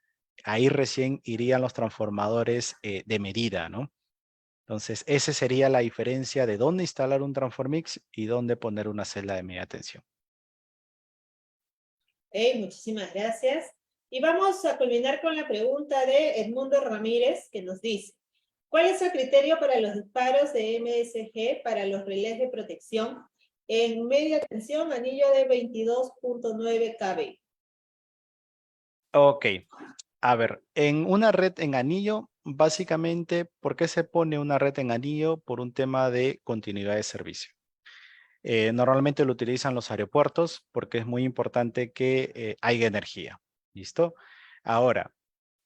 ahí recién irían los transformadores de medida, ¿no? Entonces, esa sería la diferencia de dónde instalar un Transformix y dónde poner una celda de media tensión. Muchísimas gracias. Y vamos a culminar con la pregunta de Edmundo Ramírez, que nos dice, ¿cuál es el criterio para los disparos de MSG para los relés de protección en media tensión, anillo de 22.9 kV? Ok, a ver, en una red en anillo, básicamente, ¿por qué se pone una red en anillo? Por un tema de continuidad de servicio. Normalmente lo utilizan los aeropuertos porque es muy importante que haya energía. ¿Listo? Ahora,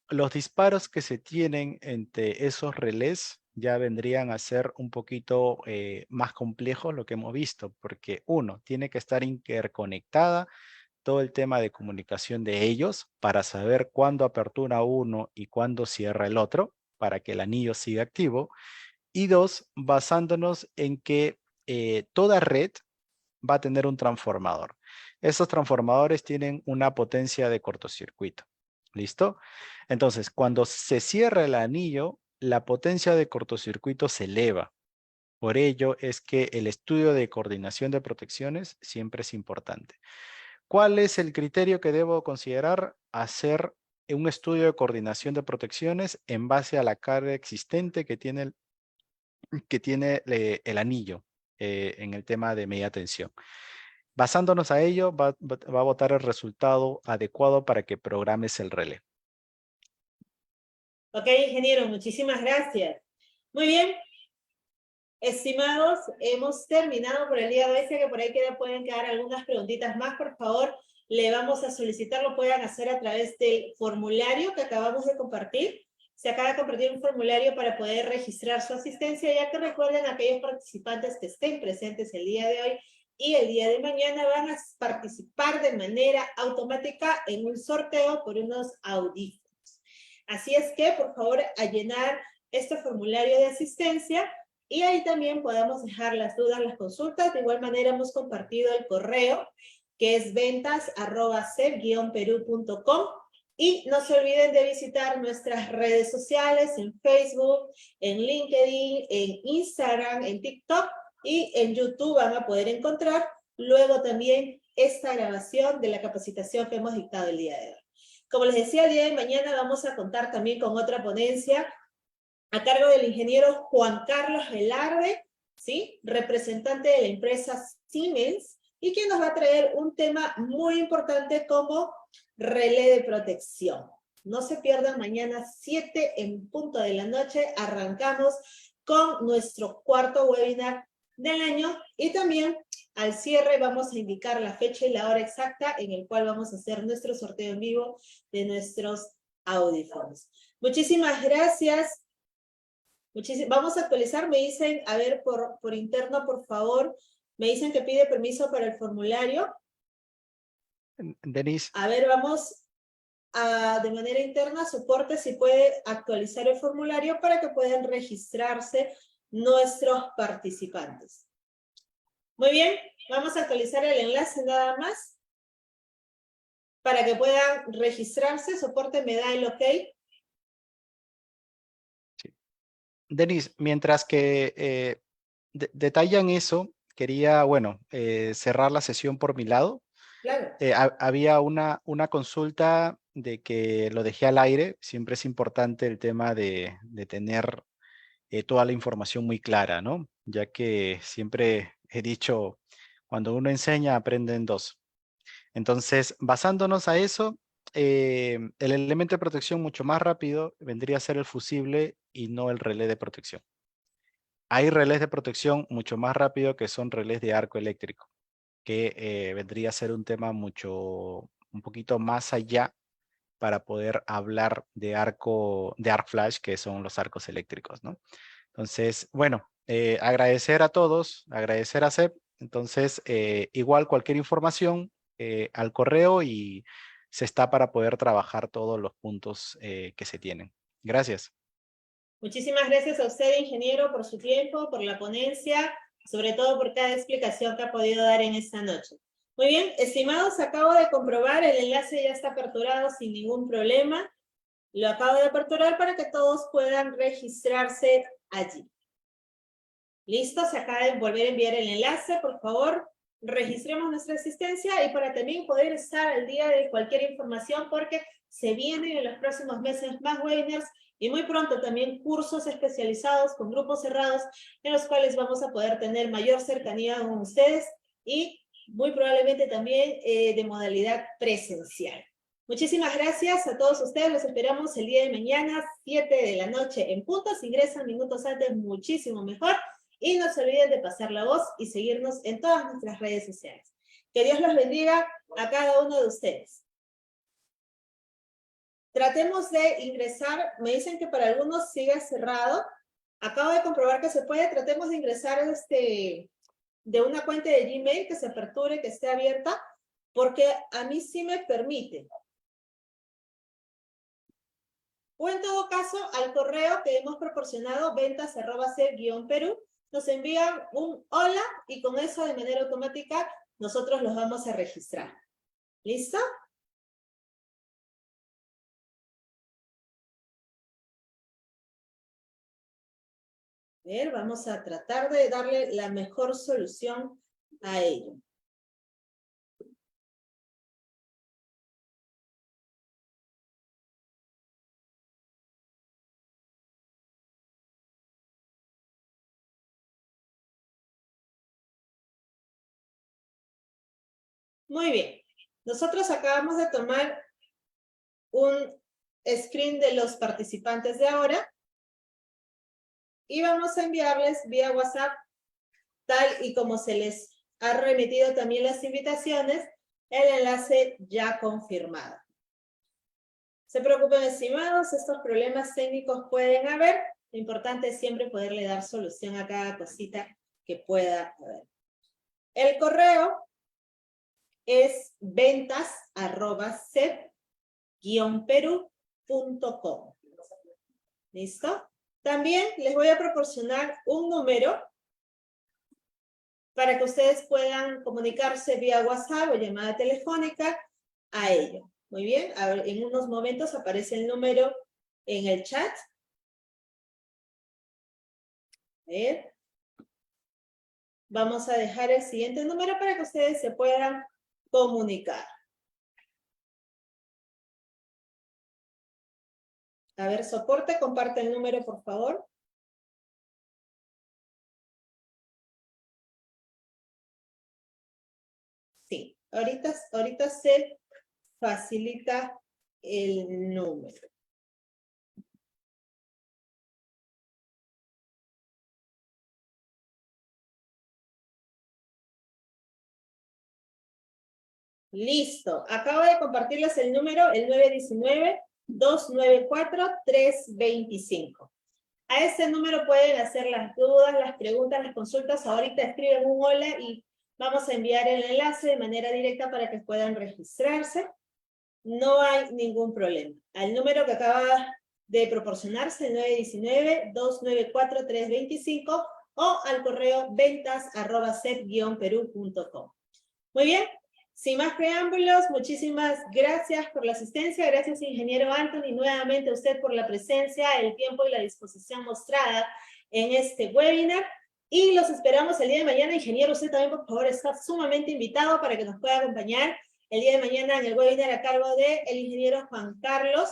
los disparos que se tienen entre esos relés ya vendrían a ser un poquito más complejos lo que hemos visto, porque uno, tiene que estar interconectada todo el tema de comunicación de ellos para saber cuándo apertura uno y cuándo cierra el otro, para que el anillo siga activo. Y dos, basándonos en que toda red va a tener un transformador. Esos transformadores tienen una potencia de cortocircuito. ¿Listo? Entonces, cuando se cierra el anillo, la potencia de cortocircuito se eleva. Por ello es que el estudio de coordinación de protecciones siempre es importante. ¿Cuál es el criterio que debo considerar? Hacer un estudio de coordinación de protecciones en base a la carga existente que tiene el anillo en el tema de media tensión. Basándonos a ello, va a botar el resultado adecuado para que programes el relé. Ok, ingeniero, muchísimas gracias. Muy bien, estimados, hemos terminado por el día de hoy. Sé que por ahí pueden quedar algunas preguntitas más. Por favor, le vamos a solicitar, lo puedan hacer a través del formulario que acabamos de compartir. se acaba de compartir un formulario para poder registrar su asistencia, ya que recuerden aquellos participantes que estén presentes el día de hoy y el día de mañana van a participar de manera automática en un sorteo por unos audífonos. Así es que, por favor, a llenar este formulario de asistencia y ahí también podemos dejar las dudas, las consultas. De igual manera hemos compartido el correo que es ventas@cep-perú.com y no se olviden de visitar nuestras redes sociales en Facebook, en LinkedIn, en Instagram, en TikTok y en YouTube van a poder encontrar luego también esta grabación de la capacitación que hemos dictado el día de hoy. Como les decía, el día de mañana vamos a contar también con otra ponencia a cargo del ingeniero Juan Carlos Velarde, ¿sí? Representante de la empresa Siemens, y quien nos va a traer un tema muy importante como relé de protección. No se pierdan, mañana 7 en punto de la noche arrancamos con nuestro cuarto webinar del año y también al cierre vamos a indicar la fecha y la hora exacta en el cual vamos a hacer nuestro sorteo en vivo de nuestros audífonos. Muchísimas gracias. Vamos a actualizar, me dicen, a ver, por interno, por favor, me dicen que pide permiso para el formulario. Denise. A ver, vamos a, de manera interna, soporte si puede actualizar el formulario para que puedan registrarse nuestros participantes. Muy bien, vamos a actualizar el enlace nada más para que puedan registrarse. Soporte me da el ok. Sí. Denise, mientras que detallan eso, quería, bueno, cerrar la sesión por mi lado. Claro. Había una consulta de que lo dejé al aire. Siempre es importante el tema de tener toda la información muy clara, ¿no? Ya que siempre he dicho, cuando uno enseña, aprenden dos. Entonces, basándonos a eso, el elemento de protección mucho más rápido vendría a ser el fusible y no el relé de protección. Hay relés de protección mucho más rápido que son relés de arco eléctrico, que vendría a ser un tema un poquito más allá para poder hablar de arc flash, que son los arcos eléctricos, ¿no? Entonces, bueno, agradecer a todos, agradecer a CEP. Entonces, igual cualquier información al correo y se está para poder trabajar todos los puntos que se tienen. Gracias. Muchísimas gracias a usted, ingeniero, por su tiempo, por la ponencia, sobre todo por cada explicación que ha podido dar en esta noche. Muy bien, estimados, acabo de comprobar, el enlace ya está aperturado sin ningún problema. Lo acabo de aperturar para que todos puedan registrarse allí. Listo, se acaba de volver a enviar el enlace, por favor, registremos nuestra asistencia y para también poder estar al día de cualquier información porque se vienen en los próximos meses más webinars y muy pronto también cursos especializados con grupos cerrados en los cuales vamos a poder tener mayor cercanía con ustedes y muy probablemente también de modalidad presencial. Muchísimas gracias a todos ustedes, los esperamos el día de mañana, 7 de la noche en punto. Si ingresan minutos antes, muchísimo mejor. Y no se olviden de pasar la voz y seguirnos en todas nuestras redes sociales. Que Dios los bendiga a cada uno de ustedes. Tratemos de ingresar, me dicen que para algunos sigue cerrado. Acabo de comprobar que se puede, tratemos de ingresar de una cuenta de Gmail que se aperture, que esté abierta, porque a mí sí me permite. O en todo caso, al correo que hemos proporcionado, ventas@cep-perú, nos envían un hola y con eso de manera automática nosotros los vamos a registrar. ¿Listo? A ver, vamos a tratar de darle la mejor solución a ello. Muy bien. Nosotros acabamos de tomar un screen de los participantes de ahora y vamos a enviarles vía WhatsApp, tal y como se les ha remitido también las invitaciones, el enlace ya confirmado. se preocupen, estimados, estos problemas técnicos pueden haber. Lo importante es siempre poderle dar solución a cada cosita que pueda haber. El correo es ventas@sep-perú.com. ¿Listo? También les voy a proporcionar un número para que ustedes puedan comunicarse vía WhatsApp o llamada telefónica a ello. Muy bien, a ver, en unos momentos aparece el número en el chat. A ver. Vamos a dejar el siguiente número para que ustedes se puedan comunicar. A ver, soporte, comparte el número, por favor. Sí, ahorita se facilita el número. Listo, acabo de compartirles el número, el 919-294-325. A ese número pueden hacer las dudas, las preguntas, las consultas. Ahorita escriben un hola y vamos a enviar el enlace de manera directa para que puedan registrarse. No hay ningún problema. Al número que acaba de proporcionarse, el 919-294-325 o al correo ventas@sep-perú.com. Muy bien. Sin más preámbulos, muchísimas gracias por la asistencia. Gracias, ingeniero Anthony, nuevamente a usted por la presencia, el tiempo y la disposición mostrada en este webinar. Y los esperamos el día de mañana. Ingeniero, usted también, por favor, está sumamente invitado para que nos pueda acompañar el día de mañana en el webinar a cargo del ingeniero Juan Carlos,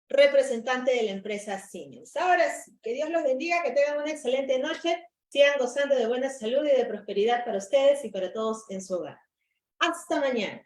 representante de la empresa Siemens. Ahora sí, que Dios los bendiga, que tengan una excelente noche, sigan gozando de buena salud y de prosperidad para ustedes y para todos en su hogar. Hasta mañana.